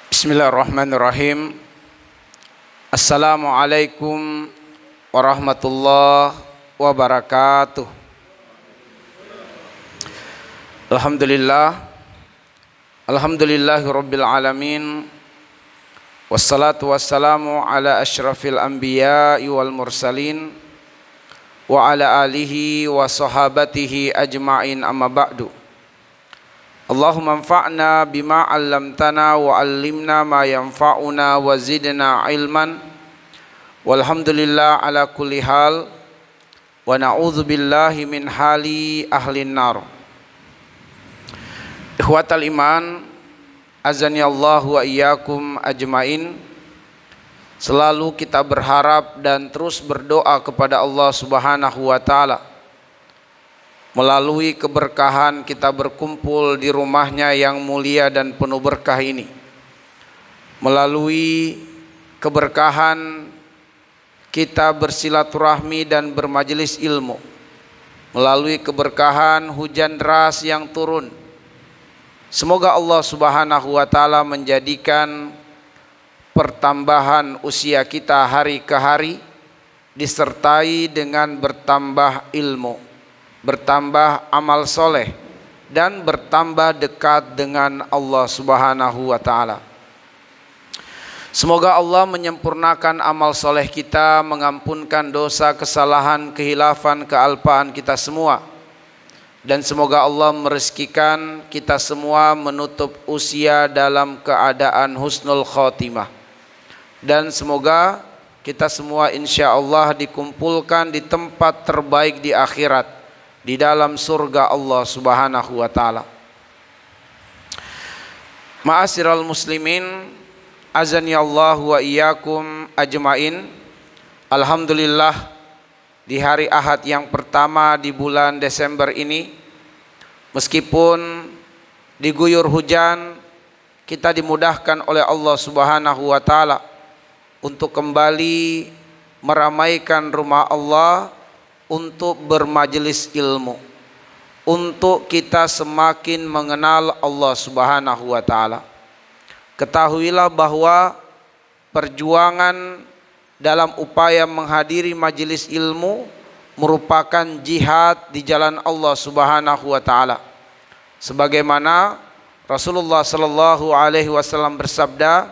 Bismillahirrahmanirrahim. Assalamualaikum warahmatullahi wabarakatuh. Alhamdulillahirabbil alamin. Wassalatu wassalamu ala asyrafil anbiya'i wal mursalin wa ala alihi wa sahabatihi ajma'in, amma ba'du. Allahumma anfa'na bima 'allamtana wa 'allimna ma yanfa'una wa zidna ilman. Walhamdulillah ala kulli hal wa na'udzu billahi min hali ahlin nar. Ikhwatal iman, azani Allah wa iyyakum ajmain. Selalu kita berharap dan terus berdoa kepada Allah Subhanahu wa taala melalui keberkahan kita berkumpul di rumahnya yang mulia dan penuh berkah ini, melalui keberkahan kita bersilaturahmi dan bermajelis ilmu, melalui keberkahan hujan deras yang turun. Semoga Allah Subhanahu wa taala menjadikan pertambahan usia kita hari ke hari disertai dengan bertambah ilmu, bertambah amal soleh, dan bertambah dekat dengan Allah Subhanahu wa ta'ala. Semoga Allah menyempurnakan amal soleh kita, mengampunkan dosa, kesalahan, khilafan, kealpaan kita semua. Dan semoga Allah merezekikan kita semua menutup usia dalam keadaan husnul khotimah. Dan semoga kita semua insya Allah dikumpulkan di tempat terbaik di akhirat, di dalam surga Allah Subhanahu wa taala. Ma'asyiral muslimin, azani Allah wa iyyakum ajmain. Alhamdulillah, di hari Ahad yang pertama di bulan Desember ini, meskipun diguyur hujan, kita dimudahkan oleh Allah Subhanahu wa taala untuk kembali meramaikan rumah Allah, untuk bermajelis ilmu, untuk kita semakin mengenal Allah Subhanahu wa taala. Ketahuilah bahwa perjuangan dalam upaya menghadiri majelis ilmu merupakan jihad di jalan Allah Subhanahu wa taala. Sebagaimana Rasulullah sallallahu alaihi wasallam bersabda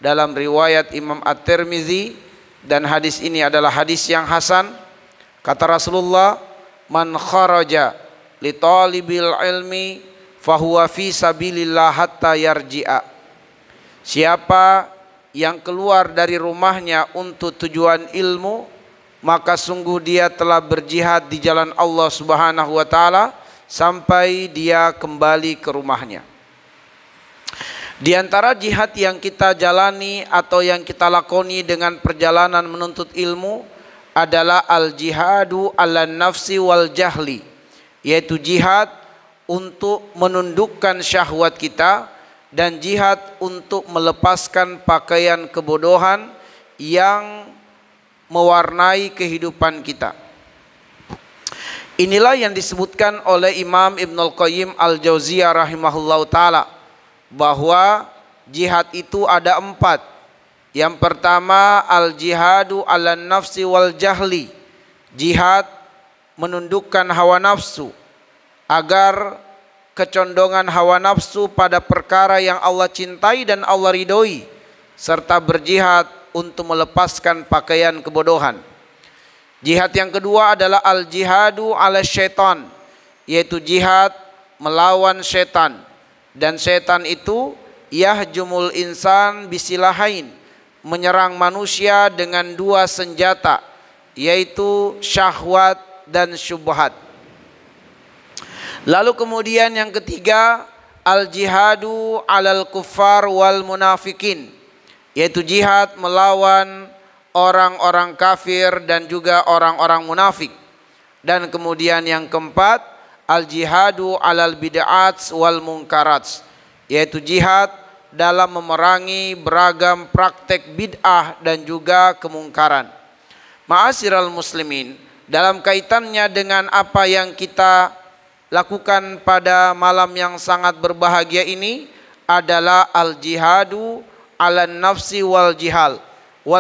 dalam riwayat Imam At-Tirmizi, dan hadis ini adalah hadis yang hasan. Kata Rasulullah, man kharaja li talibil ilmi fahuwa fi sabilillah hatta yarji'a. Siapa yang keluar dari rumahnya untuk tujuan ilmu, maka sungguh dia telah berjihad di jalan Allah Subhanahu wa taala sampai dia kembali ke rumahnya. Di antara jihad yang kita jalani atau yang kita lakoni dengan perjalanan menuntut ilmu adalah al-jihadu ala nafsi wal jahli, yaitu jihad untuk menundukkan syahwat kita dan jihad untuk melepaskan pakaian kebodohan yang mewarnai kehidupan kita. Inilah yang disebutkan oleh Imam Ibnul Qayyim Al-Jauziyah rahimahullahu ta'ala, bahwa jihad itu ada 4. Yang pertama, al-jihadu ala nafsi wal jahli, jihad menundukkan hawa nafsu agar kecondongan hawa nafsu pada perkara yang Allah cintai dan Allah ridhoi, serta berjihad untuk melepaskan pakaian kebodohan. Jihad yang kedua adalah al-jihadu ala syaitan, yaitu jihad melawan setan. Dan setan itu yahjumul insan bisilahain, menyerang manusia dengan 2 senjata, yaitu syahwat dan syubhat. Lalu kemudian yang ketiga, al-jihadu alal kuffar wal munafikin, yaitu jihad melawan orang-orang kafir dan juga orang-orang munafik. Dan kemudian yang keempat, al-jihadu alal bid'at wal munkarat, yaitu jihad dalam memerangi beragam praktek bid'ah dan juga kemungkaran. Ma'asyiral muslimin, dalam kaitannya dengan apa yang kita lakukan pada malam yang sangat berbahagia ini adalah al-jihadu ala nafsi wal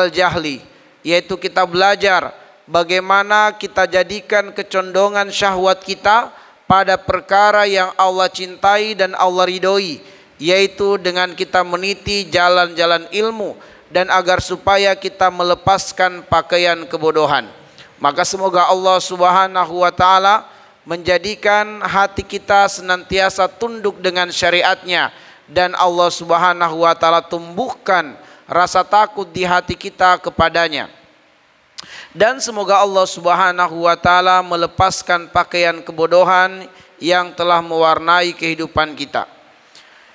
jahli, yaitu kita belajar bagaimana kita jadikan kecondongan syahwat kita pada perkara yang Allah cintai dan Allah ridhoi, yaitu dengan kita meniti jalan-jalan ilmu dan agar supaya kita melepaskan pakaian kebodohan. Maka semoga Allah Subhanahu wa taala menjadikan hati kita senantiasa tunduk dengan syariatnya, dan Allah Subhanahu wa taala tumbuhkan rasa takut di hati kita kepadanya. Dan semoga Allah Subhanahu wa taala melepaskan pakaian kebodohan yang telah mewarnai kehidupan kita.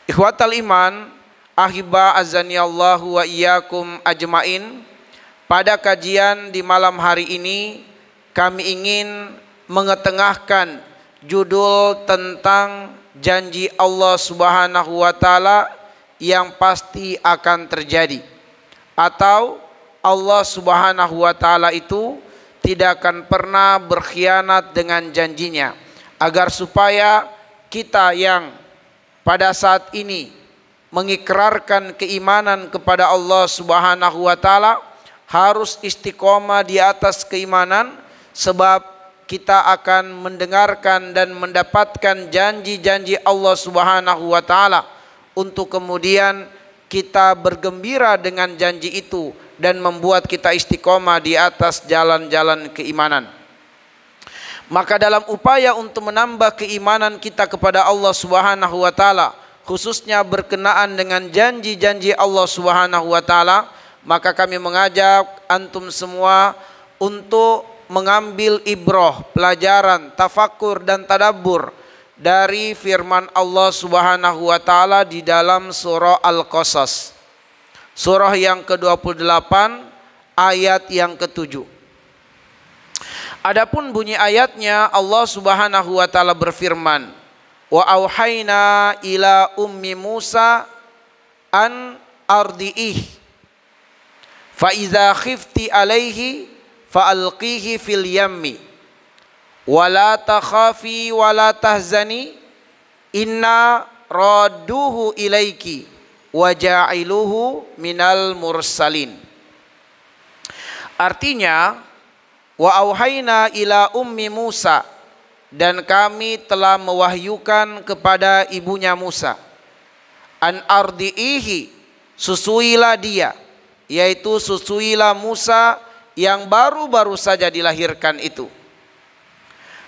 Ikhwatal iman, ahibba azanillahu wa iyyakum ajmain. Pada kajian di malam hari ini kami ingin mengetengahkan judul tentang janji Allah Subhanahu wa taala yang pasti akan terjadi, atau Allah Subhanahu wa taala itu tidak akan pernah berkhianat dengan janjinya, agar supaya kita yang pada saat ini mengikrarkan keimanan kepada Allah Subhanahu wa taala harus istiqomah di atas keimanan, sebab kita akan mendengarkan dan mendapatkan janji-janji Allah Subhanahu wa taala untuk kemudian kita bergembira dengan janji itu dan membuat kita istiqomah di atas jalan-jalan keimanan. Maka dalam upaya untuk menambah keimanan kita kepada Allah Subhanahu wa taala, khususnya berkenaan dengan janji-janji Allah Subhanahu wa taala, maka kami mengajak antum semua untuk mengambil ibrah, pelajaran, tafakur dan tadabbur dari firman Allah Subhanahu wa taala di dalam surah Al-Qasas, surah yang ke-28 ayat yang ke-7. Adapun bunyi ayatnya, Allah Subhanahu wa taala berfirman, wa auhayna ila ummi Musa an ardiih fa iza khifti alaihi fa alqihi fil yammi wa la takhafi wa la tahzani inna radduhu ilaiki wa ja'iluhu minal mursalin. Artinya, wa auhayna ila ummi Musa, dan kami telah mewahyukan kepada ibunya Musa, an ardiihi, susuilah dia, yaitu susuilah Musa yang baru-baru saja dilahirkan itu.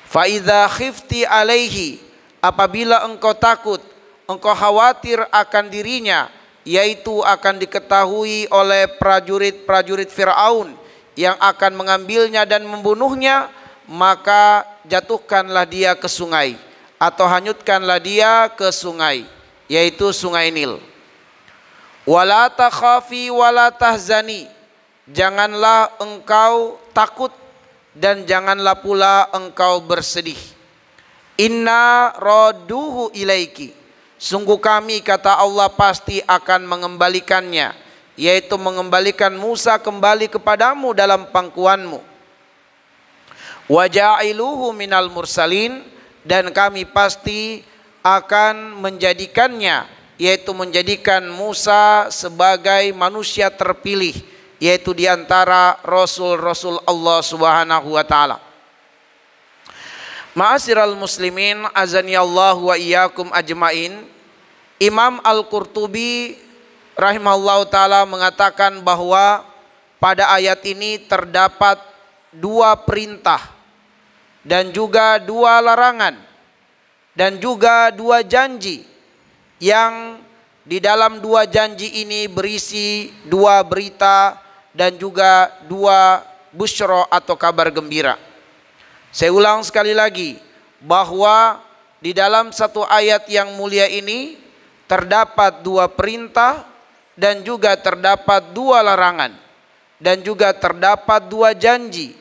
Fa idza khifti alaihi, apabila engkau takut, engkau khawatir akan dirinya, yaitu akan diketahui oleh prajurit-prajurit Fir'aun yang akan mengambilnya dan membunuhnya, maka jatuhkanlah dia ke sungai atau hanyutkanlah dia ke sungai, yaitu sungai Nil. Wala takhafi wala tahzani, janganlah engkau takut dan janganlah pula engkau bersedih. Inna radduhu ilaiki, sungguh kami, kata Allah, pasti akan mengembalikannya, yaitu mengembalikan Musa kembali kepadamu dalam pangkuanmu. Wa ja'iluhu minal mursalin, dan kami pasti akan menjadikannya, yaitu menjadikan Musa sebagai manusia terpilih, yaitu di antara rasul-rasul Allah Subhanahu wa taala. Ma'asyiral muslimin azanillahu wa iyyakum ajmain. Imam Al-Qurtubi rahimahullahu taala mengatakan bahwa pada ayat ini terdapat dua perintah dan juga dua larangan dan juga dua janji, yang di dalam dua janji ini berisi dua berita dan juga dua busyra atau kabar gembira. Saya ulang sekali lagi bahwa di dalam satu ayat yang mulia ini terdapat dua perintah dan juga terdapat dua larangan dan juga terdapat dua janji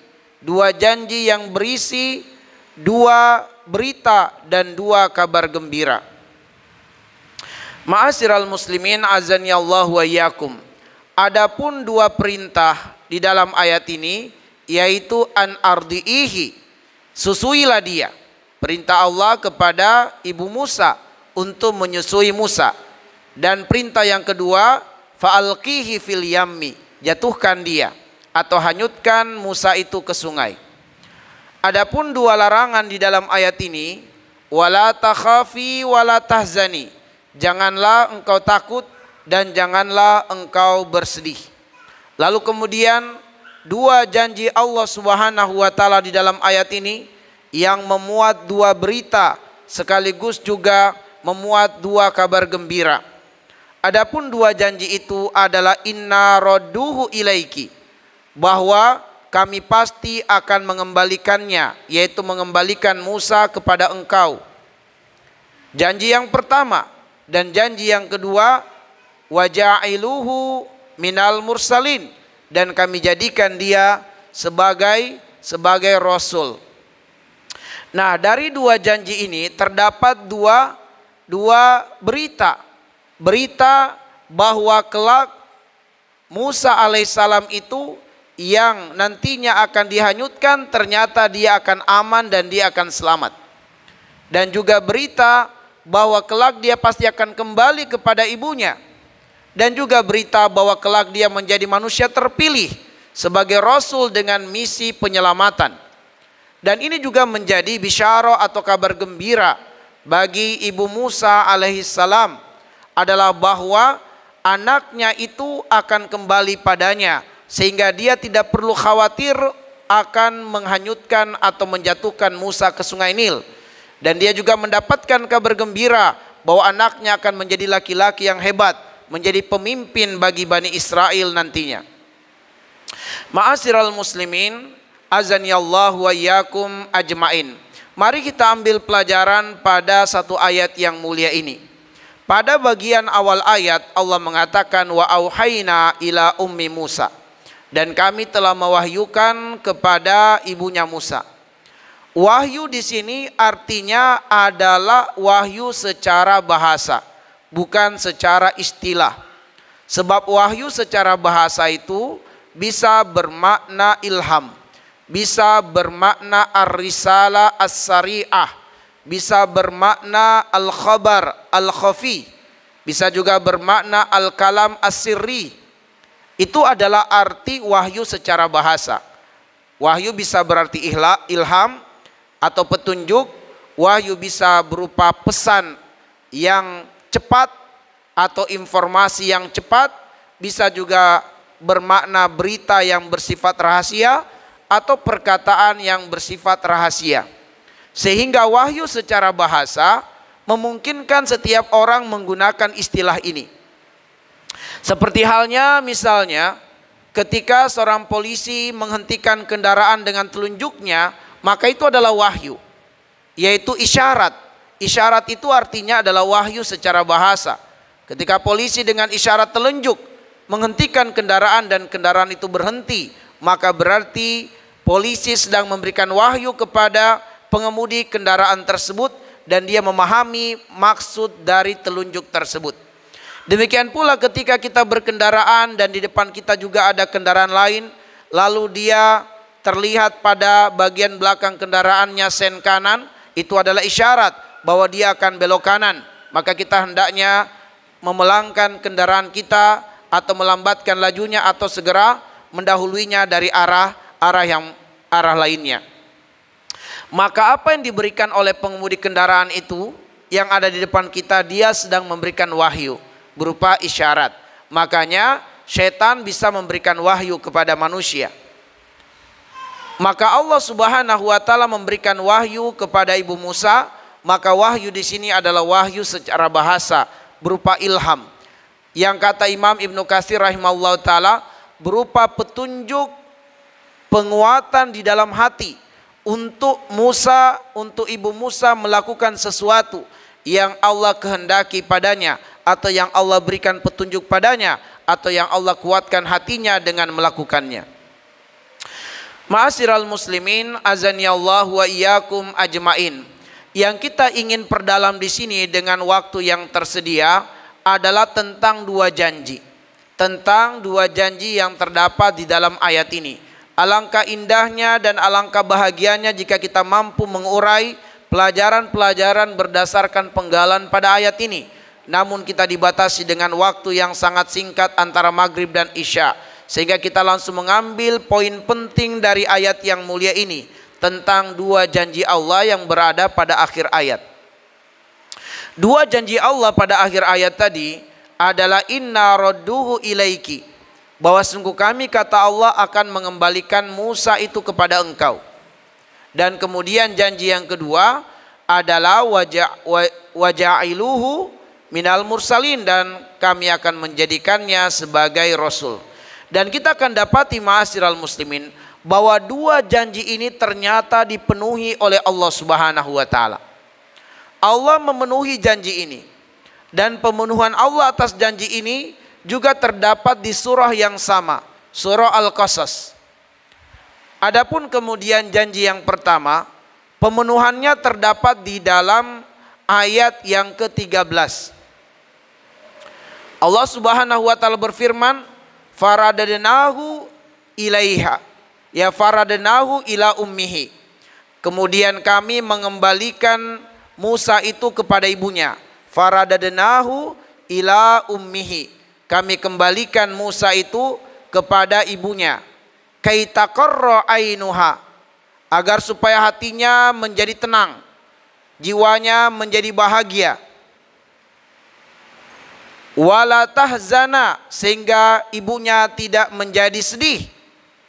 yang berisi dua berita dan dua kabar gembira. Ma'asyiral muslimin azani Allah wa iyyakum. Adapun dua perintah di dalam ayat ini, yaitu an ardiihi, susuilah dia, Perintah Allah kepada ibu Musa untuk menyusui Musa. Dan perintah yang kedua, fa'alqihi fil yammi, jatuhkan dia atau hanyutkan Musa itu ke sungai. Adapun dua larangan di dalam ayat ini, wala takhafi wala tahzani, janganlah engkau takut dan janganlah engkau bersedih. Lalu kemudian dua janji Allah Subhanahu wa taala di dalam ayat ini yang memuat dua berita sekaligus juga memuat dua kabar gembira. Adapun dua janji itu adalah inna radduhu ilaiki, bahwa kami pasti akan mengembalikannya, yaitu mengembalikan Musa kepada engkau. Janji yang pertama dan janji yang kedua, waja'iluhu minal mursalin, dan kami jadikan dia sebagai rasul. Nah, dari dua janji ini terdapat dua berita. Berita bahwa kelak Musa alaihissalam itu yang nantinya akan dihanyutkan, ternyata dia akan aman dan dia akan selamat. Dan juga berita bahwa kelak dia pasti akan kembali kepada ibunya. Dan juga berita bahwa kelak dia menjadi manusia terpilih sebagai rasul dengan misi penyelamatan. Dan ini juga menjadi bisyarah atau kabar gembira bagi ibu Musa alaihissalam, adalah bahwa anaknya itu akan kembali padanya, sehingga dia tidak perlu khawatir akan menghanyutkan atau menjatuhkan Musa ke sungai Nil. Dan dia juga mendapatkan kabar gembira bahwa anaknya akan menjadi laki-laki yang hebat, menjadi pemimpin bagi Bani Israel nantinya. Ma'asyiral muslimin, azani Allah wa iyyakum ajmain. Mari kita ambil pelajaran pada satu ayat yang mulia ini. Pada bagian awal ayat Allah mengatakan wa auhayna ila ummi Musa, dan kami telah mewahyukan kepada ibunya Musa. Wahyu di sini artinya adalah wahyu secara bahasa, bukan secara istilah. Sebab wahyu secara bahasa itu bisa bermakna ilham, bisa bermakna ar-risalah as-sari'ah, bisa bermakna al-khabar al-khafi, bisa juga bermakna al-kalam as-sirri. Itu adalah arti wahyu secara bahasa. Wahyu bisa berarti ilham atau petunjuk. Wahyu bisa berupa pesan yang cepat atau informasi yang cepat. Bisa juga bermakna berita yang bersifat rahasia atau perkataan yang bersifat rahasia. Sehingga wahyu secara bahasa memungkinkan setiap orang menggunakan istilah ini. Seperti halnya misalnya ketika seorang polisi menghentikan kendaraan dengan telunjuknya, maka itu adalah wahyu, yaitu isyarat. Isyarat itu artinya adalah wahyu secara bahasa. Ketika polisi dengan isyarat telunjuk menghentikan kendaraan dan kendaraan itu berhenti, maka berarti polisi sedang memberikan wahyu kepada pengemudi kendaraan tersebut dan dia memahami maksud dari telunjuk tersebut. Demikian pula ketika kita berkendaraan dan di depan kita juga ada kendaraan lain, lalu dia terlihat pada bagian belakang kendaraannya sen kanan, itu adalah isyarat bahwa dia akan belok kanan. Maka kita hendaknya memelangkan kendaraan kita atau melambatkan lajunya atau segera mendahuluinya dari arah lainnya. Maka apa yang diberikan oleh pengemudi kendaraan itu yang ada di depan kita, dia sedang memberikan wahyu berupa isyarat. Makanya syaitan bisa memberikan wahyu kepada manusia. Maka Allah Subhanahu wa taala memberikan wahyu kepada ibu Musa, maka wahyu di sini adalah wahyu secara bahasa berupa ilham. Yang kata Imam Ibnu Katsir rahimahullah taala berupa petunjuk, penguatan di dalam hati untuk Musa, untuk ibu Musa melakukan sesuatu yang Allah kehendaki padanya, atau yang Allah berikan petunjuk padanya, atau yang Allah kuatkan hatinya dengan melakukannya. Ma'asyiral muslimin, azani Allah wa iyyakum ajmain. Yang kita ingin perdalam di sini dengan waktu yang tersedia adalah tentang dua janji. Tentang dua janji yang terdapat di dalam ayat ini. Alangkah indahnya dan alangkah bahagianya jika kita mampu mengurai pelajaran-pelajaran berdasarkan penggalan pada ayat ini. Namun kita dibatasi dengan waktu yang sangat singkat antara maghrib dan isya, sehingga kita langsung mengambil poin penting dari ayat yang mulia ini tentang dua janji Allah yang berada pada akhir ayat. Dua janji Allah pada akhir ayat tadi adalah inna radduhu ilaiki, bahwa sungguh kami, kata Allah, akan mengembalikan Musa itu kepada engkau. Dan kemudian janji yang kedua adalah waja'iluhu minal mursalin, dan kami akan menjadikannya sebagai rasul. Dan kita akan dapati ma'asyiral muslimin bahwa dua janji ini ternyata dipenuhi oleh Allah Subhanahu wa taala. Allah memenuhi janji ini, dan pemenuhan Allah atas janji ini juga terdapat di surah yang sama, surah Al-Qasas. Adapun kemudian janji yang pertama, pemenuhannya terdapat di dalam ayat yang ke-13. Allah Subhanahu wa taala berfirman, faradadnahu ilaiha, ya faradnahu ila ummihi. Kemudian kami mengembalikan Musa itu kepada ibunya. Faradadnahu ila ummihi, kami kembalikan Musa itu kepada ibunya. Kaitaqarra ainuha, agar supaya hatinya menjadi tenang, jiwanya menjadi bahagia. Wala tahzana, sehingga ibunya tidak menjadi sedih,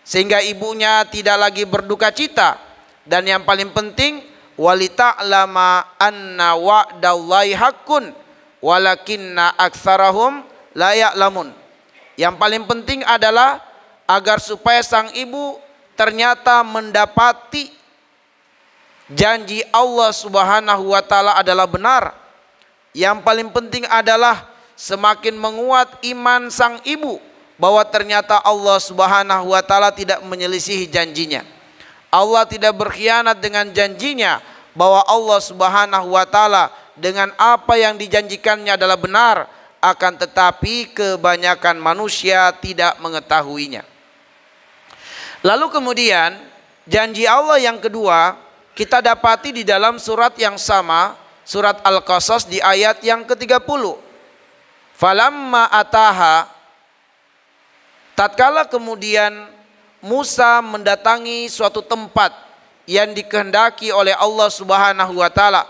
sehingga ibunya tidak lagi berduka cita. Dan yang paling penting, walita'lama anna wa'dallahi haqqun walakinna aktsarahum la ya'lamun. Yang paling penting adalah agar supaya sang ibu ternyata mendapati janji Allah Subhanahu wa taala adalah benar. Yang paling penting adalah semakin menguat iman sang ibu bahwa ternyata Allah Subhanahu wa taala tidak menyelisihi janjinya. Allah tidak berkhianat dengan janjinya, bahwa Allah Subhanahu wa taala dengan apa yang dijanjikannya adalah benar, akan tetapi kebanyakan manusia tidak mengetahuinya. Lalu kemudian janji Allah yang kedua kita dapati di dalam surat yang sama, surat Al-Qasas, di ayat yang ke-30. Falamma ataha, tatkala kemudian Musa mendatangi suatu tempat yang dikehendaki oleh Allah Subhanahu wa taala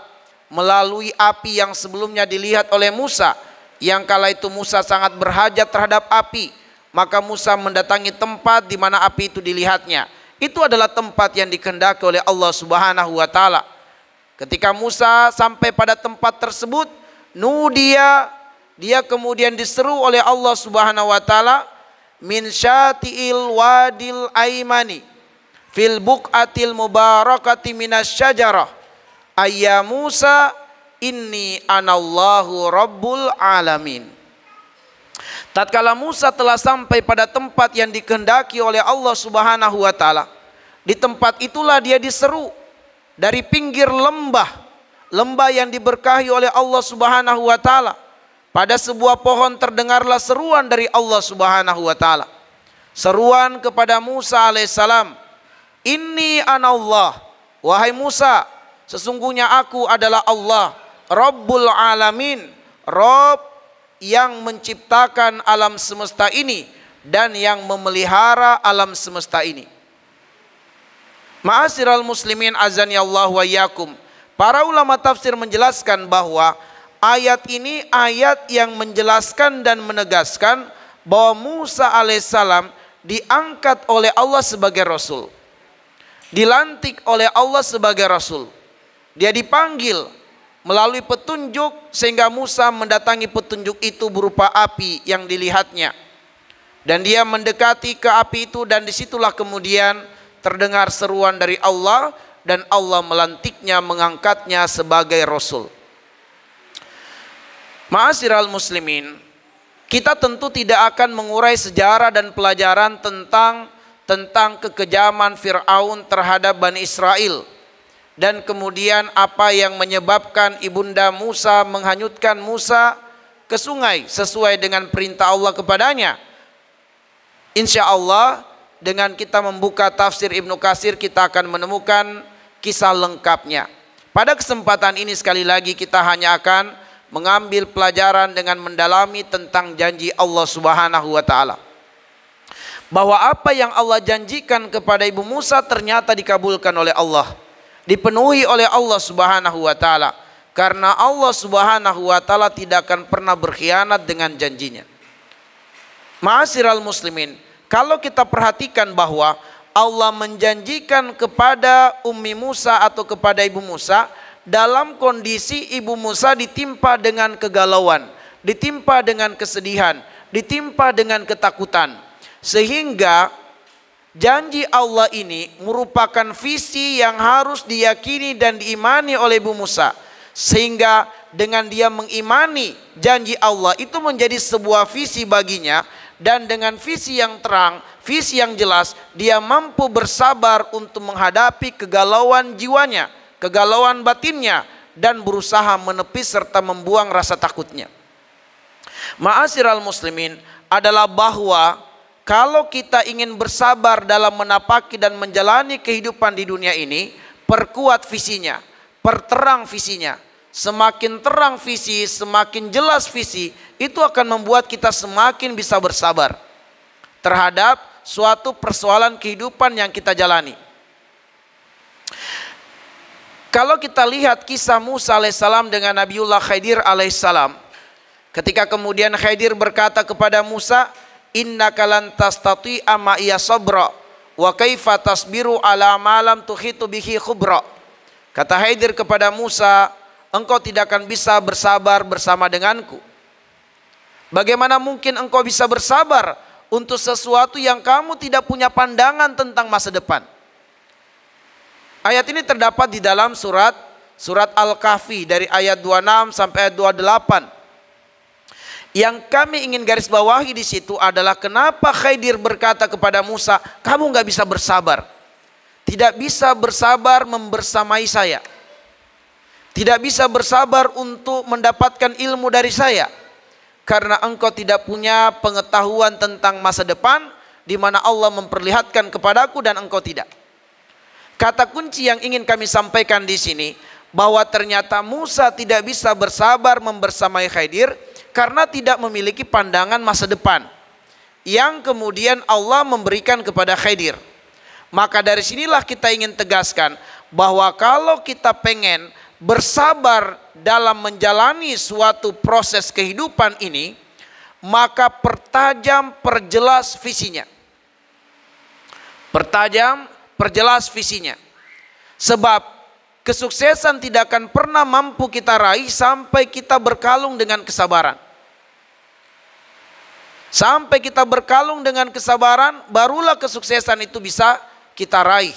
melalui api yang sebelumnya dilihat oleh Musa, yang kala itu Musa sangat berhajat terhadap api, maka Musa mendatangi tempat di mana api itu dilihatnya. Itu adalah tempat yang dikehendaki oleh Allah Subhanahu wa taala. Ketika Musa sampai pada tempat tersebut, dia kemudian diseru oleh Allah Subhanahu wa taala, min syati'il wadil aimani fil buqatil mubarakati minasyajarah ayya Musa inni anallahu rabbul alamin. Tatkala Musa telah sampai pada tempat yang dikehendaki oleh Allah Subhanahu wa taala, di tempat itulah dia diseru dari pinggir lembah yang diberkahi oleh Allah Subhanahu wa taala. Pada sebuah pohon terdengarlah seruan dari Allah Subhanahu wa taala. Seruan kepada Musa alaihissalam, inni anallah, wahai Musa, sesungguhnya aku adalah Allah, Rabbul alamin, Rabb yang menciptakan alam semesta ini dan yang memelihara alam semesta ini. Ma'asyiral muslimin azani Allah wa iyyakum, para ulama tafsir menjelaskan bahwa ayat ini ayat yang menjelaskan dan menegaskan bahwa Musa alaihissalam diangkat oleh Allah sebagai Rasul, dilantik oleh Allah sebagai Rasul. Dia dipanggil melalui petunjuk sehingga Musa mendatangi petunjuk itu berupa api yang dilihatnya. Dan dia mendekati ke api itu, dan disitulah kemudian terdengar seruan dari Allah, dan Allah melantiknya, mengangkatnya sebagai Rasul. Ma'asyiral muslimin, kita tentu tidak akan mengurai sejarah dan pelajaran tentang kekejaman Fir'aun terhadap Bani Israel, dan kemudian apa yang menyebabkan ibunda Musa menghanyutkan Musa ke sungai sesuai dengan perintah Allah kepadanya. Insya Allah dengan kita membuka tafsir Ibnu Katsir kita akan menemukan kisah lengkapnya. Pada kesempatan ini sekali lagi kita hanya akan mengambil pelajaran dengan mendalami tentang janji Allah Subhanahu wa taala. Bahwa apa yang Allah janjikan kepada Ibu Musa ternyata dikabulkan oleh Allah, dipenuhi oleh Allah Subhanahu wa taala. Karena Allah Subhanahu wa taala tidak akan pernah berkhianat dengan janjinya. Ma'asyiral muslimin, kalau kita perhatikan bahwa Allah menjanjikan kepada Ummi Musa atau kepada Ibu Musa dalam kondisi Ibu Musa ditimpa dengan kegalauan, ditimpa dengan kesedihan, ditimpa dengan ketakutan. Sehingga janji Allah ini merupakan visi yang harus diyakini dan diimani oleh Ibu Musa. Sehingga dengan dia mengimani janji Allah itu menjadi sebuah visi baginya. Dan dengan visi yang terang, visi yang jelas, dia mampu bersabar untuk menghadapi kegalauan jiwanya, kegalauan batinnya, dan berusaha menepis serta membuang rasa takutnya. Ma'asyiral muslimin, adalah bahwa kalau kita ingin bersabar dalam menapaki dan menjalani kehidupan di dunia ini, perkuat visinya, perterang visinya. Semakin terang visi, semakin jelas visi, itu akan membuat kita semakin bisa bersabar terhadap suatu persoalan kehidupan yang kita jalani. Kalau kita lihat kisah Musa alaihissalam dengan Nabiullah Khidir alaihissalam, ketika kemudian Khidir berkata kepada Musa, innaka lan tastati'a ma'iya sabra wa kaifa tasbiru ala ma lam tuhitu bihi khubra. Kata Khidir kepada Musa, engkau tidak akan bisa bersabar bersama denganku. Bagaimana mungkin engkau bisa bersabar untuk sesuatu yang kamu tidak punya pandangan tentang masa depan? Ayat ini terdapat di dalam surat Al-Kahfi dari ayat 26 sampai ayat 28. Yang kami ingin garis bawahi di situ adalah kenapa Khidir berkata kepada Musa, kamu nggak bisa bersabar, tidak bisa bersabar membersamai saya, tidak bisa bersabar untuk mendapatkan ilmu dari saya, karena engkau tidak punya pengetahuan tentang masa depan, di mana Allah memperlihatkan kepadaku dan engkau tidak. Kata kunci yang ingin kami sampaikan di sini, bahwa ternyata Musa tidak bisa bersabar membersamai Khidir karena tidak memiliki pandangan masa depan yang kemudian Allah memberikan kepada Khidir. Maka dari sinilah kita ingin tegaskan bahwa kalau kita pengen bersabar dalam menjalani suatu proses kehidupan ini, maka pertajam, perjelas visinya. Pertajam, perjelas visinya. Sebab kesuksesan tidak akan pernah mampu kita raih sampai kita berkalung dengan kesabaran. Sampai kita berkalung dengan kesabaran, barulah kesuksesan itu bisa kita raih.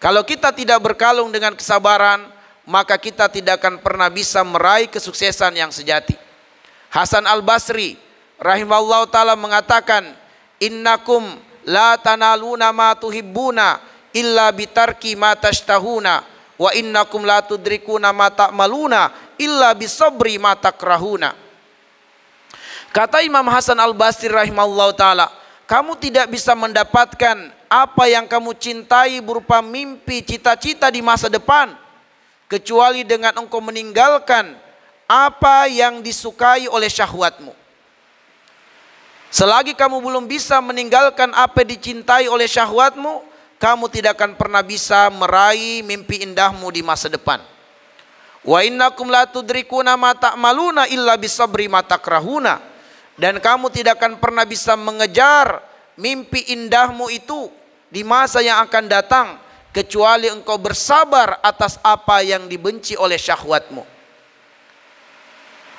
Kalau kita tidak berkalung dengan kesabaran, maka kita tidak akan pernah bisa meraih kesuksesan yang sejati. Hasan Al-Basri rahimahullah ta'ala mengatakan, innakum la tanaluna ma tuhibbuna illa bitarki ma tashtahuna wa innakum la tudrikuna ma ta'maluna illa bisabri ma takrahuna. Kata Imam Hasan Al-Basri rahimahullah ta'ala, kamu tidak bisa mendapatkan apa yang kamu cintai berupa mimpi, cita-cita di masa depan, kecuali dengan engkau meninggalkan apa yang disukai oleh syahwatmu. Selagi kamu belum bisa meninggalkan apa yang dicintai oleh syahwatmu, kamu tidak akan pernah bisa meraih mimpi indahmu di masa depan. Wa innakum la tudrikuna ma ta'maluna illa bisabri ma takrahuna. Dan kamu tidak akan pernah bisa mengejar mimpi indahmu itu di masa yang akan datang, kecuali engkau bersabar atas apa yang dibenci oleh syahwatmu.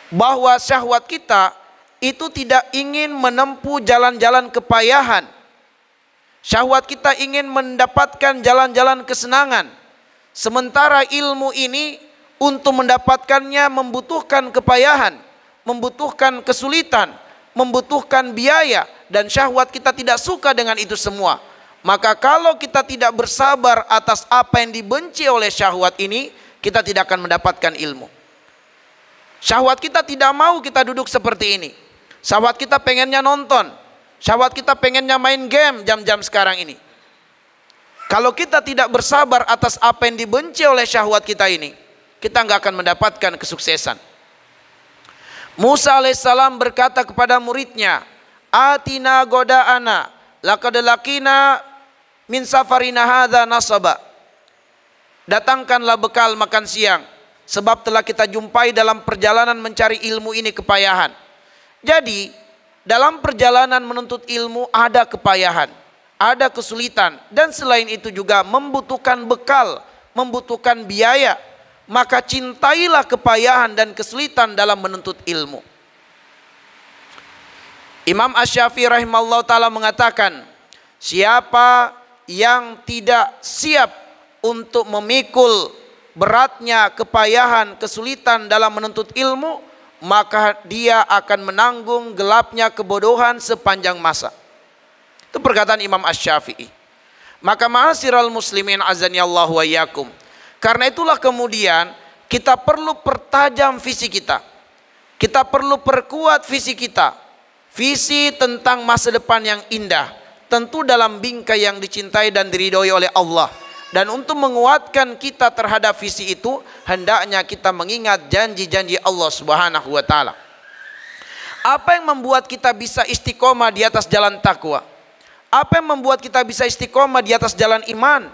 Bahwa syahwat kita itu tidak ingin menempuh jalan-jalan kepayahan. Syahwat kita ingin mendapatkan jalan-jalan kesenangan. Sementara ilmu ini untuk mendapatkannya membutuhkan kepayahan, membutuhkan kesulitan, membutuhkan biaya, dan syahwat kita tidak suka dengan itu semua. Maka kalau kita tidak bersabar atas apa yang dibenci oleh syahwat ini, kita tidak akan mendapatkan ilmu. Syahwat kita tidak mau kita duduk seperti ini. Syahwat kita pengennya nonton. Syahwat kita pengennya main game jam-jam sekarang ini. Kalau kita tidak bersabar atas apa yang dibenci oleh syahwat kita ini, kita nggak akan mendapatkan kesuksesan. Musa alaihissalam berkata kepada muridnya, "Atina goda'ana, laqad laqina min safarina hadza nasaba." Datangkanlah bekal makan siang, sebab telah kita jumpai dalam perjalanan mencari ilmu ini kepayahan. Jadi, dalam perjalanan menuntut ilmu ada kepayahan, ada kesulitan, dan selain itu juga membutuhkan bekal, membutuhkan biaya. Maka cintailah kepayahan dan kesulitan dalam menuntut ilmu. Imam Asy-Syafi'i rahimahullah ta'ala mengatakan, siapa yang tidak siap untuk memikul beratnya kepayahan, kesulitan dalam menuntut ilmu, maka dia akan menanggung gelapnya kebodohan sepanjang masa. Itu perkataan Imam Asy-Syafi'i. Maka ma'asyiral muslimin azanillahu wa iyyakum, karena itulah kemudian kita perlu pertajam visi kita. Kita perlu perkuat visi kita. Visi tentang masa depan yang indah, tentu dalam bingkai yang dicintai dan diridhoi oleh Allah. Dan untuk menguatkan kita terhadap visi itu, hendaknya kita mengingat janji-janji Allah Subhanahu wa taala. Apa yang membuat kita bisa istiqomah di atas jalan takwa? Apa yang membuat kita bisa istiqomah di atas jalan iman?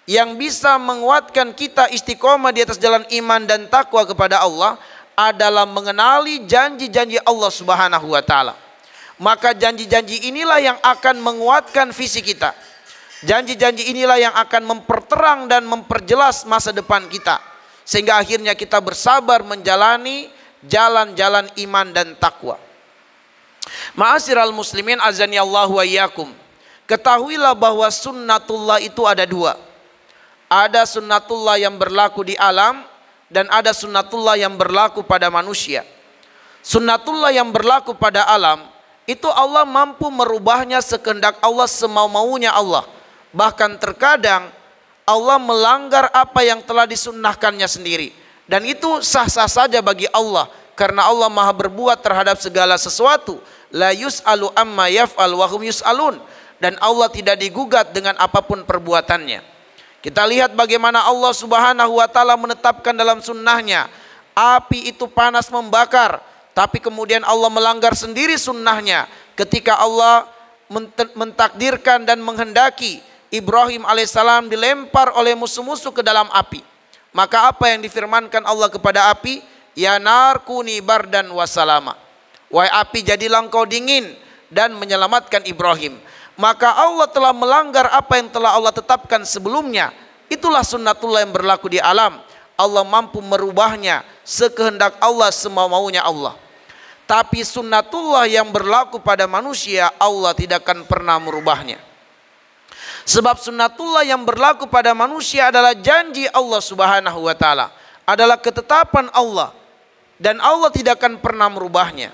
Yang bisa menguatkan kita istiqomah di atas jalan iman dan takwa kepada Allah adalah mengenali janji-janji Allah Subhanahu wa taala. Maka janji-janji inilah yang akan menguatkan visi kita. Janji-janji inilah yang akan memperterang dan memperjelas masa depan kita, sehingga akhirnya kita bersabar menjalani jalan-jalan iman dan takwa. Ma'asyiral muslimin azanillahu wa iyyakum, ketahuilah bahwa sunnatullah itu ada dua. Ada sunnatullah yang berlaku di alam, dan ada sunnatullah yang berlaku pada manusia. Sunnatullah yang berlaku pada alam, itu Allah mampu merubahnya sekehendak Allah, semau-maunya Allah. Bahkan terkadang Allah melanggar apa yang telah disunnahkannya sendiri, dan itu sah-sah saja bagi Allah, karena Allah maha berbuat terhadap segala sesuatu. La yus'alu amma yaf'al wa hum yus'alun. Dan Allah tidak digugat dengan apapun perbuatannya. Kita lihat bagaimana Allah Subhanahu wa taala menetapkan dalam sunnahnya, api itu panas membakar, tapi kemudian Allah melanggar sendiri sunnahnya ketika Allah mentakdirkan dan menghendaki Ibrahim alaihissalam dilempar oleh musuh-musuh ke dalam api. Maka apa yang difirmankan Allah kepada api? Ya nar kuni bardan wasalama. Wahai api, jadilah engkau dingin dan menyelamatkan Ibrahim. Maka Allah telah melanggar apa yang telah Allah tetapkan sebelumnya. Itulah sunnatullah yang berlaku di alam. Allah mampu merubahnya sekehendak Allah, semau-maunya Allah. Tapi sunnatullah yang berlaku pada manusia, Allah tidak akan pernah merubahnya. Sebab sunnatullah yang berlaku pada manusia adalah janji Allah Subhanahu wa taala, adalah ketetapan Allah, dan Allah tidak akan pernah merubahnya.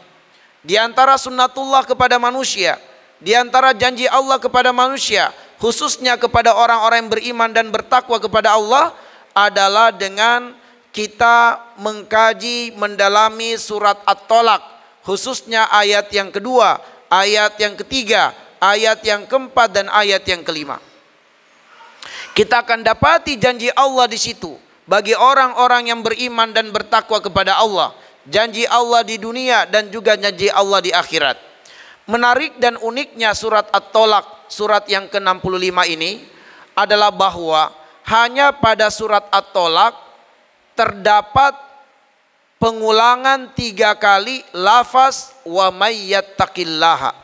Di antara sunnatullah kepada manusia, di antara janji Allah kepada manusia, khususnya kepada orang-orang yang beriman dan bertakwa kepada Allah, adalah dengan kita mengkaji, mendalami surat At-Tolak, khususnya ayat yang kedua, ayat yang ketiga, ayat yang keempat, dan ayat yang kelima. Kita akan dapati janji Allah di situ bagi orang-orang yang beriman dan bertakwa kepada Allah. Janji Allah di dunia dan juga janji Allah di akhirat. Menarik dan uniknya surat At-Tolak, surat yang ke-65 ini adalah bahwa hanya pada surat At-Tolak terdapat pengulangan 3 kali lafaz wa may yattaqillaha.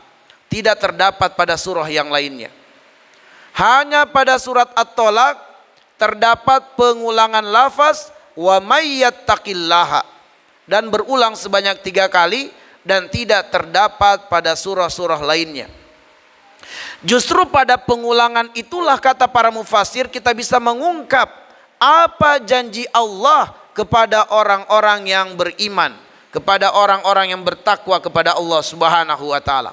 Tidak terdapat pada surah yang lainnya. Hanya pada surat At-Tolak terdapat pengulangan lafaz wa may yattaqillaha, dan berulang sebanyak 3 kali, dan tidak terdapat pada surah-surah lainnya. Justru pada pengulangan itulah, kata para mufassir, kita bisa mengungkap apa janji Allah kepada orang-orang yang beriman, kepada orang-orang yang bertakwa kepada Allah Subhanahu wa taala.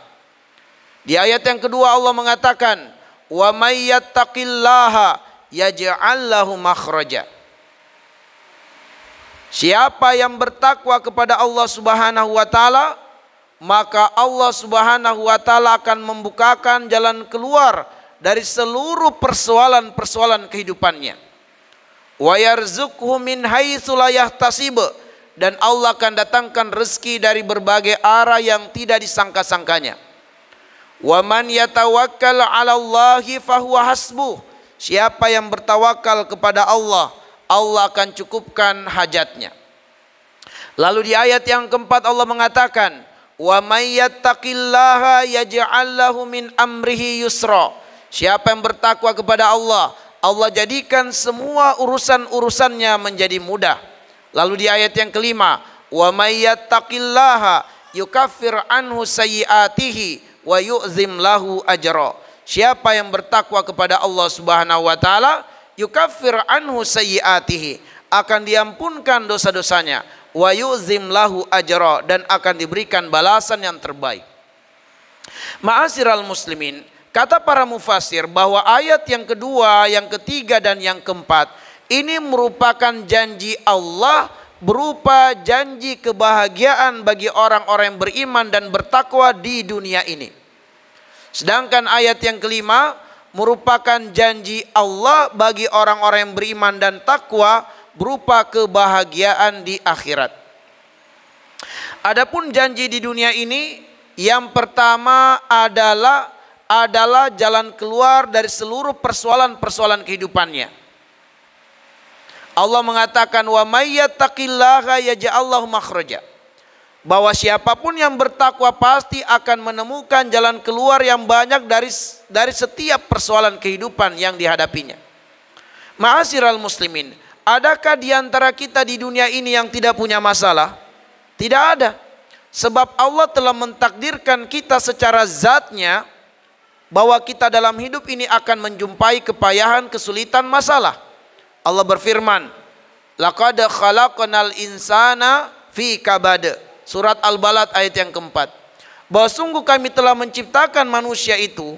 Di ayat yang kedua Allah mengatakan, "Wa may yattaqillaha yaj'al lahu makhraja." Siapa yang bertakwa kepada Allah Subhanahu wa taala, maka Allah Subhanahu wa taala akan membukakan jalan keluar dari seluruh persoalan-persoalan kehidupannya. Wa yarzuqhu min haitsu la yahtasib, dan Allah akan datangkan rezeki dari berbagai arah yang tidak disangka-sangkanya. Wa man yatawakkal 'ala Allahi fahuwa hasbuh, siapa yang bertawakal kepada Allah, Allah akan cukupkan hajatnya. Lalu di ayat yang keempat Allah mengatakan, wa may yattaqillaha yaj'al lahu min amrihi yusra, siapa yang bertakwa kepada Allah, Allah jadikan semua urusan-urusannya menjadi mudah. Lalu di ayat yang kelima, wa may yattaqillaha yukaffir anhu sayyi'atihi wa yu'zim lahu ajra, siapa yang bertakwa kepada Allah Subhanahu wa taala, yukaffir anhu sayyi'atihi, akan diampunkan dosa-dosanya, wa yu'zim lahu ajra, dan akan diberikan balasan yang terbaik. Ma'asyiral muslimin, kata para mufasir bahwa ayat yang kedua, yang ketiga, dan yang keempat ini merupakan janji Allah berupa janji kebahagiaan bagi orang-orang yang beriman dan bertakwa di dunia ini. Sedangkan ayat yang kelima merupakan janji Allah bagi orang-orang yang beriman dan takwa berupa kebahagiaan di akhirat. Adapun janji di dunia ini, yang pertama adalah jalan keluar dari seluruh persoalan-persoalan kehidupannya. Allah mengatakan, wa may yattaqillaha yaj'al lahu makhraja, bahwa siapapun yang bertakwa pasti akan menemukan jalan keluar yang banyak dari setiap persoalan kehidupan yang dihadapinya. Ma'asyiral muslimin, adakah di antara kita di dunia ini yang tidak punya masalah? Tidak ada. Sebab Allah telah mentakdirkan kita secara zatnya bahwa kita dalam hidup ini akan menjumpai kepayahan, kesulitan, masalah. Allah berfirman, laqad khalaqnal insana fi kabad, surat Al-Balad ayat yang keempat, bahwa sungguh kami telah menciptakan manusia itu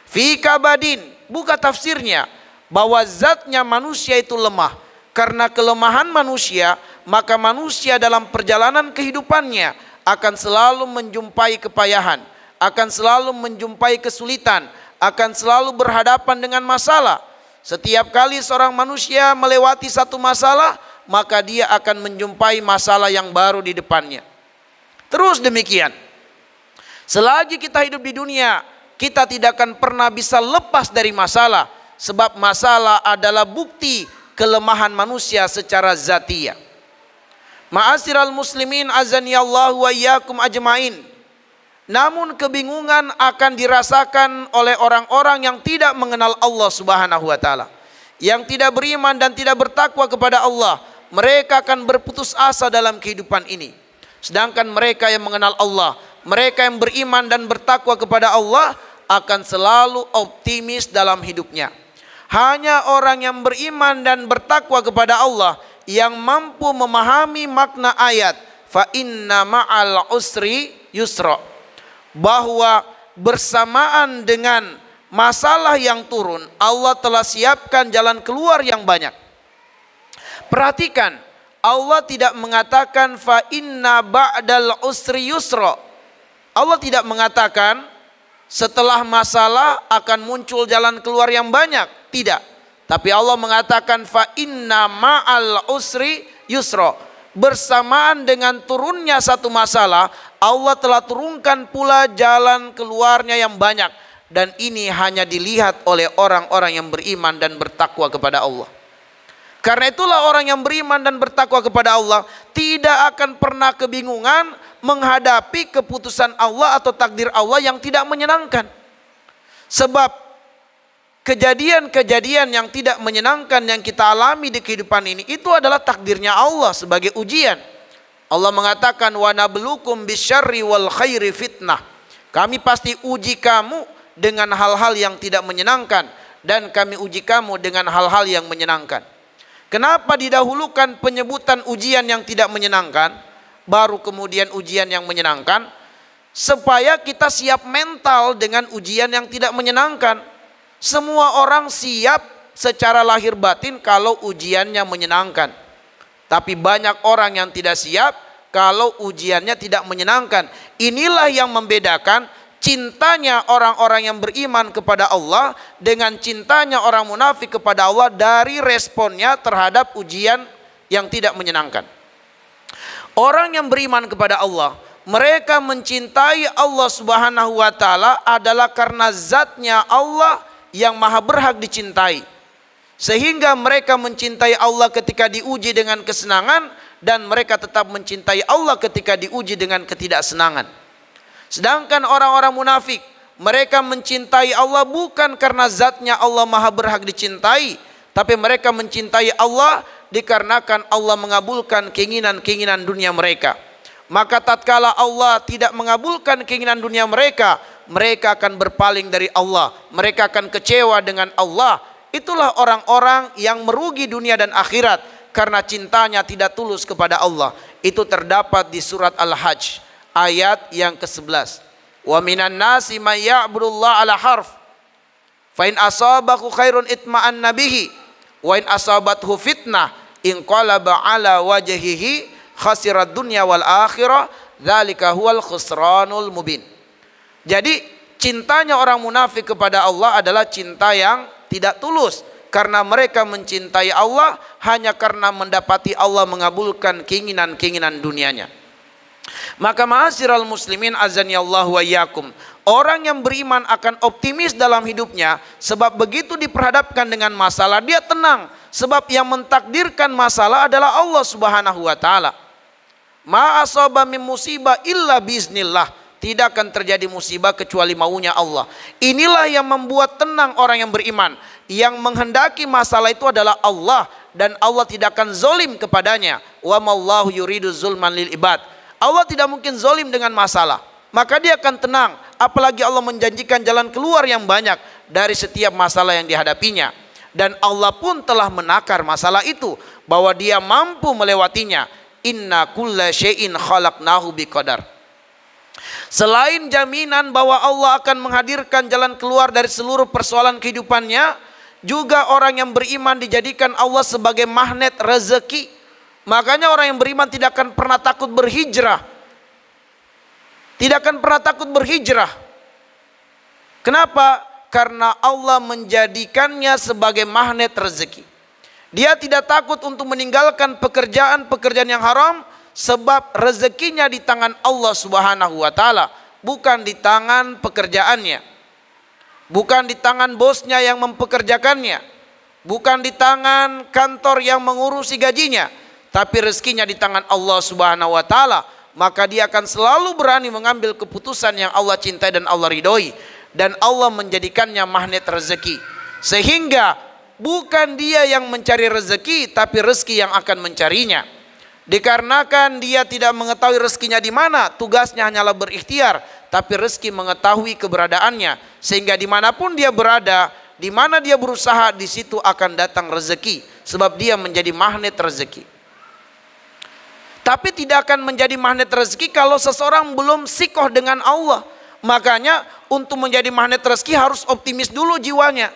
fi kabadin. Buka tafsirnya bahwa zatnya manusia itu lemah. Karena kelemahan manusia, maka manusia dalam perjalanan kehidupannya akan selalu menjumpai kepayahan, akan selalu menjumpai kesulitan, akan selalu berhadapan dengan masalah. Setiap kali seorang manusia melewati satu masalah, maka dia akan menjumpai masalah yang baru di depannya. Terus demikian. Selagi kita hidup di dunia, kita tidak akan pernah bisa lepas dari masalah, sebab masalah adalah bukti kelemahan manusia secara zatiyah. Ma'asyiral muslimin azanillahu wa iyyakum ajmain. Namun kebingungan akan dirasakan oleh orang-orang yang tidak mengenal Allah Subhanahu wa taala, yang tidak beriman dan tidak bertakwa kepada Allah. Mereka akan berputus asa dalam kehidupan ini. Sedangkan mereka yang mengenal Allah, mereka yang beriman dan bertakwa kepada Allah akan selalu optimis dalam hidupnya. Hanya orang yang beriman dan bertakwa kepada Allah yang mampu memahami makna ayat fa inna ma'al usri yusra, bahwa bersamaan dengan masalah yang turun, Allah telah siapkan jalan keluar yang banyak. Perhatikan, Allah tidak mengatakan fa inna ba'dal usri yusra. Allah tidak mengatakan setelah masalah akan muncul jalan keluar yang banyak. Tidak. Tapi Allah mengatakan fa inna ma'al usri yusra. Bersamaan dengan turunnya satu masalah, Allah telah turunkan pula jalan keluarnya yang banyak. Dan ini hanya dilihat oleh orang-orang yang beriman dan bertakwa kepada Allah. Karena itulah orang yang beriman dan bertakwa kepada Allah tidak akan pernah kebingungan menghadapi keputusan Allah atau takdir Allah yang tidak menyenangkan. Sebab kejadian-kejadian yang tidak menyenangkan yang kita alami di kehidupan ini, itu adalah takdirnya Allah sebagai ujian. Allah mengatakan wa nabluukum bisyarri wal khairi fitnah. Kami pasti uji kamu dengan hal-hal yang tidak menyenangkan, dan kami uji kamu dengan hal-hal yang menyenangkan. Kenapa didahulukan penyebutan ujian yang tidak menyenangkan, baru kemudian ujian yang menyenangkan? Supaya kita siap mental dengan ujian yang tidak menyenangkan. Semua orang siap secara lahir batin kalau ujiannya menyenangkan. Tapi banyak orang yang tidak siap kalau ujiannya tidak menyenangkan. Inilah yang membedakan cintanya orang-orang yang beriman kepada Allah dengan cintanya orang munafik kepada Allah dari responnya terhadap ujian yang tidak menyenangkan. Orang yang beriman kepada Allah, mereka mencintai Allah Subhanahu wa taala adalah karena zatnya Allah yang maha berhak dicintai. Sehingga mereka mencintai Allah ketika diuji dengan kesenangan, dan mereka tetap mencintai Allah ketika diuji dengan ketidaksenangan. Sedangkan orang-orang munafik, mereka mencintai Allah bukan karena zatnya Allah maha berhak dicintai, tapi mereka mencintai Allah dikarenakan Allah mengabulkan keinginan-keinginan dunia mereka. Maka tatkala Allah tidak mengabulkan keinginan dunia mereka, mereka akan berpaling dari Allah, mereka akan kecewa dengan Allah. Itulah orang-orang yang merugi dunia dan akhirat karena cintanya tidak tulus kepada Allah. Itu terdapat di surat Al-Hajj ayat yang ke-11. Wa minan nasi may ya'budullaha ala harf. Fa in asabahu khairun itma'anna bihi wa in asabathu fitnah inqalaba ala wajhihi khasirat dunya wal akhirah dzalika huwal khusranul mubin. Jadi cintanya orang munafik kepada Allah adalah cinta yang tidak tulus, karena mereka mencintai Allah hanya karena mendapati Allah mengabulkan keinginan-keinginan dunianya. Maka ma'asyiral muslimin azanillahu wa iyyakum, orang yang beriman akan optimis dalam hidupnya, sebab begitu diperhadapkan dengan masalah dia tenang, sebab yang mentakdirkan masalah adalah Allah Subhanahu wa taala. Ma asaba min musibah illa biiznillah, tidak akan terjadi musibah kecuali maunya Allah. Inilah yang membuat tenang orang yang beriman. Yang menghendaki masalah itu adalah Allah, dan Allah tidak akan zolim kepadanya. Wa mallahu yuridu zulman lil ibad. Allah tidak mungkin zolim dengan masalah, maka dia akan tenang. Apalagi Allah menjanjikan jalan keluar yang banyak dari setiap masalah yang dihadapinya. Dan Allah pun telah menakar masalah itu, bahwa dia mampu melewatinya. Inna kulla syai'in khalaqnahu biqadar. Selain jaminan bahwa Allah akan menghadirkan jalan keluar dari seluruh persoalan kehidupannya, juga orang yang beriman dijadikan Allah sebagai magnet rezeki. Makanya orang yang beriman tidak akan pernah takut berhijrah. Tidak akan pernah takut berhijrah. Kenapa? Karena Allah menjadikannya sebagai magnet rezeki. Dia tidak takut untuk meninggalkan pekerjaan-pekerjaan yang haram, sebab rezekinya di tangan Allah Subhanahu wa taala, bukan di tangan pekerjaannya. Bukan di tangan bosnya yang mempekerjakannya, bukan di tangan kantor yang mengurusi gajinya, tapi rezekinya di tangan Allah Subhanahu wa taala. Maka dia akan selalu berani mengambil keputusan yang Allah cintai dan Allah ridhoi, dan Allah menjadikannya magnet rezeki. Sehingga bukan dia yang mencari rezeki, tapi rezeki yang akan mencarinya. Dikarenakan dia tidak mengetahui rezekinya di mana, tugasnya hanyalah berikhtiar, tapi rezeki mengetahui keberadaannya, sehingga dimanapun dia berada, di mana dia berusaha, di situ akan datang rezeki, sebab dia menjadi magnet rezeki. Tapi tidak akan menjadi magnet rezeki kalau seseorang belum sikoh dengan Allah. Makanya untuk menjadi magnet rezeki harus optimis dulu jiwanya,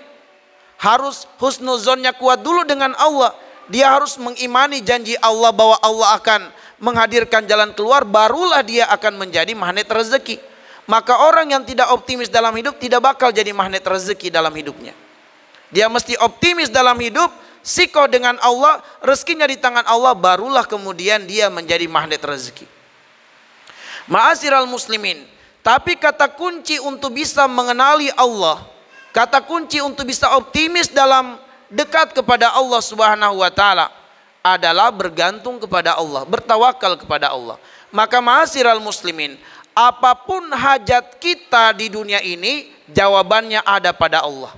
harus husnuzonnya kuat dulu dengan Allah. Dia harus mengimani janji Allah bahwa Allah akan menghadirkan jalan keluar, barulah dia akan menjadi magnet rezeki. Maka orang yang tidak optimis dalam hidup tidak bakal jadi magnet rezeki dalam hidupnya. Dia mesti optimis dalam hidup, sikoh dengan Allah, rezekinya di tangan Allah, barulah kemudian dia menjadi magnet rezeki. Ma'asyiral muslimin, tapi kata kunci untuk bisa mengenali Allah, kata kunci untuk bisa optimis dalam dekat kepada Allah Subhanahu wa taala adalah bergantung kepada Allah, bertawakal kepada Allah. Maka ma'asyiral muslimin, apapun hajat kita di dunia ini, jawabannya ada pada Allah.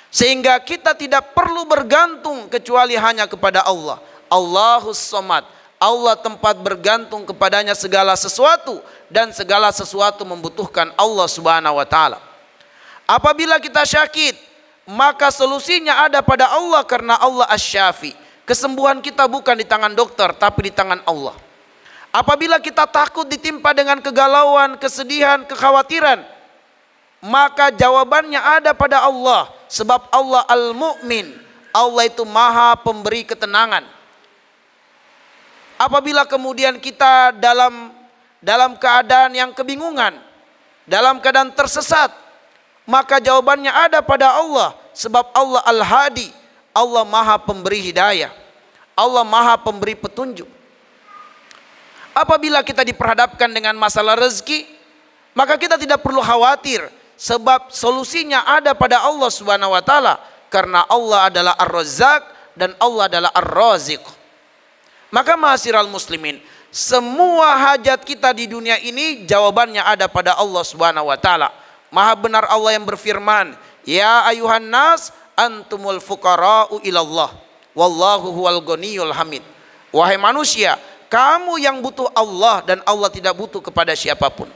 Sehingga kita tidak perlu bergantung kecuali hanya kepada Allah. Allahus Somad, Allah tempat bergantung kepadanya segala sesuatu, dan segala sesuatu membutuhkan Allah Subhanahu wa taala. Apabila kita sakit, maka solusinya ada pada Allah, karena Allah Asy-Syafi. Kesembuhan kita bukan di tangan dokter, tapi di tangan Allah. Apabila kita takut ditimpa dengan kegalauan, kesedihan, kekhawatiran, maka jawabannya ada pada Allah. Sebab Allah Al-Mu'min, Allah itu maha pemberi ketenangan. Apabila kemudian kita dalam keadaan yang kebingungan, dalam keadaan tersesat, maka jawabannya ada pada Allah. Sebab Allah Al-Hadi, Allah Maha Pemberi hidayah, Allah Maha Pemberi petunjuk. Apabila kita diperhadapkan dengan masalah rezeki, maka kita tidak perlu khawatir, sebab solusinya ada pada Allah Subhanahu wa taala, karena Allah adalah Ar-Razzaq dan Allah adalah Ar-Raziq. Maka ma'asyiral muslimin, semua hajat kita di dunia ini jawabannya ada pada Allah Subhanahu wa taala. Maha benar Allah yang berfirman, "Ya ayuhan nas antumul fuqara'u ilallah wallahu huwal ghaniyul hamid." Wahai manusia, kamu yang butuh Allah dan Allah tidak butuh kepada siapapun.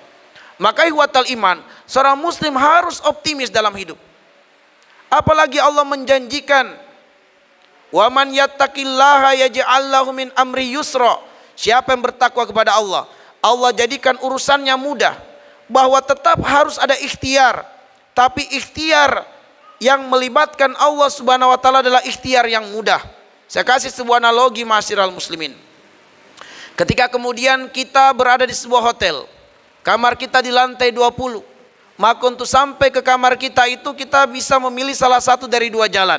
Maka ihwatal iman, seorang muslim harus optimis dalam hidup. Apalagi Allah menjanjikan, "Wa man yattaqillaha yaj'al lahu min amri yusra." Siapa yang bertakwa kepada Allah, Allah jadikan urusannya mudah. Bahwa tetap harus ada ikhtiar, tapi ikhtiar yang melibatkan Allah Subhanahu wa taala adalah ikhtiar yang mudah. Saya kasih sebuah analogi ma'asyiral muslimin. Ketika kemudian kita berada di sebuah hotel, kamar kita di lantai 20, maka untuk sampai ke kamar kita itu kita bisa memilih salah satu dari dua jalan.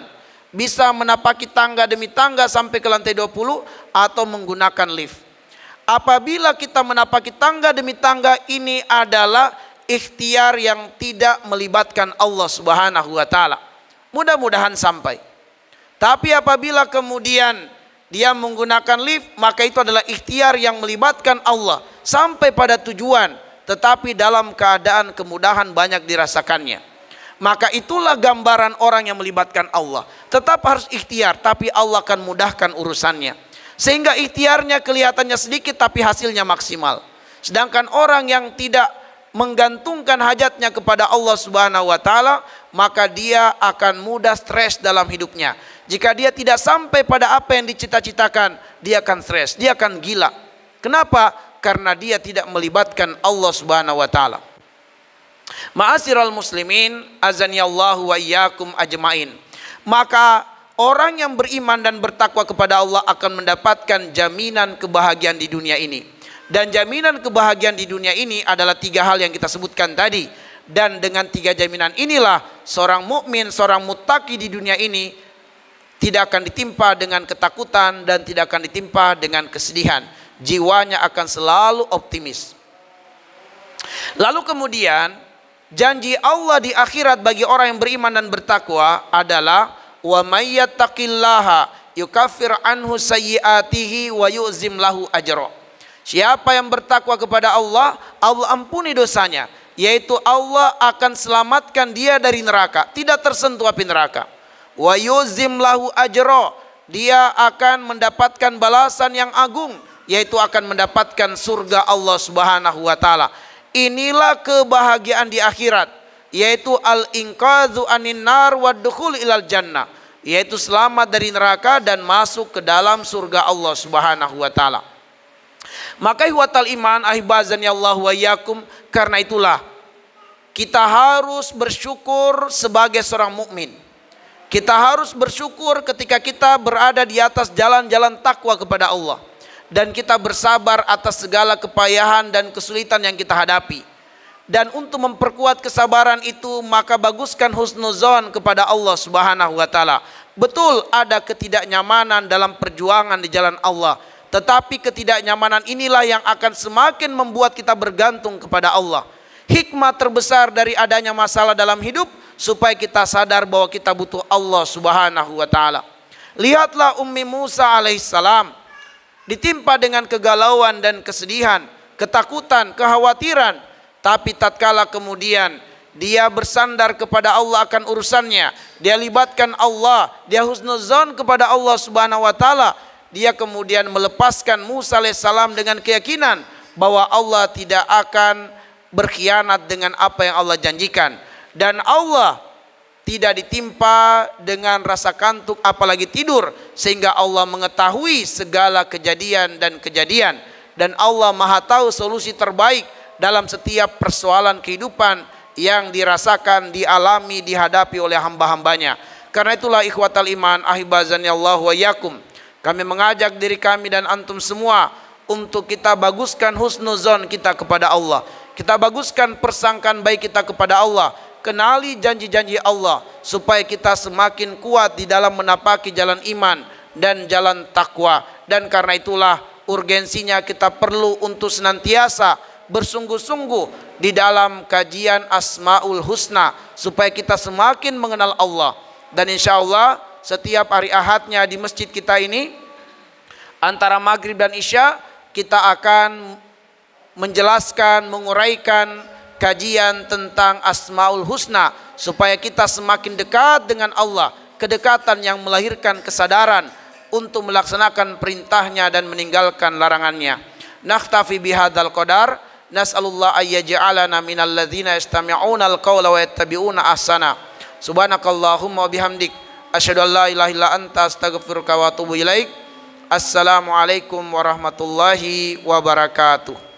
Bisa menapaki tangga demi tangga sampai ke lantai 20 atau menggunakan lift. Apabila kita menapaki tangga demi tangga, ini adalah ikhtiar yang tidak melibatkan Allah Subhanahu wa taala. Mudah-mudahan sampai. Tapi apabila kemudian dia menggunakan lift, maka itu adalah ikhtiar yang melibatkan Allah sampai pada tujuan, tetapi dalam keadaan kemudahan banyak dirasakannya. Maka itulah gambaran orang yang melibatkan Allah. Tetap harus ikhtiar, tapi Allah akan mudahkan urusannya. Sehingga ikhtiarnya kelihatannya sedikit tapi hasilnya maksimal. Sedangkan orang yang tidak menggantungkan hajatnya kepada Allah Subhanahu wa taala, maka dia akan mudah stres dalam hidupnya. Jika dia tidak sampai pada apa yang dicita-citakan, dia akan stres, dia akan gila. Kenapa? Karena dia tidak melibatkan Allah Subhanahu wa taala. Ma'asyiral muslimin, azanillahu wa iyyakum ajmain. Maka orang yang beriman dan bertakwa kepada Allah akan mendapatkan jaminan kebahagiaan di dunia ini. Dan jaminan kebahagiaan di dunia ini adalah tiga hal yang kita sebutkan tadi. Dan dengan tiga jaminan inilah seorang mukmin, seorang muttaqi di dunia ini tidak akan ditimpa dengan ketakutan dan tidak akan ditimpa dengan kesedihan. Jiwanya akan selalu optimis. Lalu kemudian janji Allah di akhirat bagi orang yang beriman dan bertakwa adalah wa may yattaqillaha yukaffir anhu sayyiatihi wa yu'zim lahu ajra. Siapa yang bertakwa kepada Allah, Allah ampuni dosanya, yaitu Allah akan selamatkan dia dari neraka, tidak tersentuh api neraka. Wa yu'zim lahu ajra, dia akan mendapatkan balasan yang agung, yaitu akan mendapatkan surga Allah Subhanahu wa taala. Inilah kebahagiaan di akhirat, yaitu al-inqadhu anin nar wa dukhul ilal jannah, yaitu selamat dari neraka dan masuk ke dalam surga Allah Subhanahu wa taala. Maka ihwatal iman ahibazani Allah wa iyyakum, karena itulah kita harus bersyukur sebagai seorang mukmin. Kita harus bersyukur ketika kita berada di atas jalan-jalan takwa kepada Allah, dan kita bersabar atas segala kepayahan dan kesulitan yang kita hadapi. Dan untuk memperkuat kesabaran itu, maka baguskan husnuzon kepada Allah Subhanahu wa taala. Betul ada ketidaknyamanan dalam perjuangan di jalan Allah, tetapi ketidaknyamanan inilah yang akan semakin membuat kita bergantung kepada Allah. Hikmah terbesar dari adanya masalah dalam hidup supaya kita sadar bahwa kita butuh Allah Subhanahu wa taala. Lihatlah Ummi Musa alaihissalam ditimpa dengan kegalauan dan kesedihan, ketakutan, kekhawatiran. Tapi tatkala kemudian dia bersandar kepada Allah akan urusannya, dia libatkan Allah, dia husnuzon kepada Allah Subhanahu wa taala, dia kemudian melepaskan Musa alaihissalam dengan keyakinan bahwa Allah tidak akan berkhianat dengan apa yang Allah janjikan. Dan Allah tidak ditimpa dengan rasa kantuk apalagi tidur, sehingga Allah mengetahui segala kejadian dan kejadian, dan Allah Maha tahu solusi terbaik dalam setiap persoalan kehidupan yang dirasakan, dialami, dihadapi oleh hamba-hambanya. Karena itulah ikhwatal iman ahibazani Allah wa iyyakum, kami mengajak diri kami dan antum semua untuk kita baguskan husnuzon kita kepada Allah. Kita baguskan persangkaan baik kita kepada Allah. Kenali janji-janji Allah supaya kita semakin kuat di dalam menapaki jalan iman dan jalan takwa. Dan karena itulah urgensinya kita perlu untuk senantiasa bersungguh-sungguh di dalam kajian Asmaul Husna supaya kita semakin mengenal Allah. Dan insya Allah setiap hari Ahadnya di masjid kita ini antara maghrib dan isya kita akan menjelaskan, menguraikan kajian tentang Asmaul Husna supaya kita semakin dekat dengan Allah, kedekatan yang melahirkan kesadaran untuk melaksanakan perintahnya dan meninggalkan larangannya. Nakhtafi bihadzal qadar, nas'alullah ayyaj'alana minal ladzina yastami'una al-qawla wa yattabi'una ahsana. Subhanakallahumma wa bihamdik asyhadu an la ilaha illa anta astaghfiruka wa atubu ilaik. Assalamualaikum warahmatullahi wabarakatuh.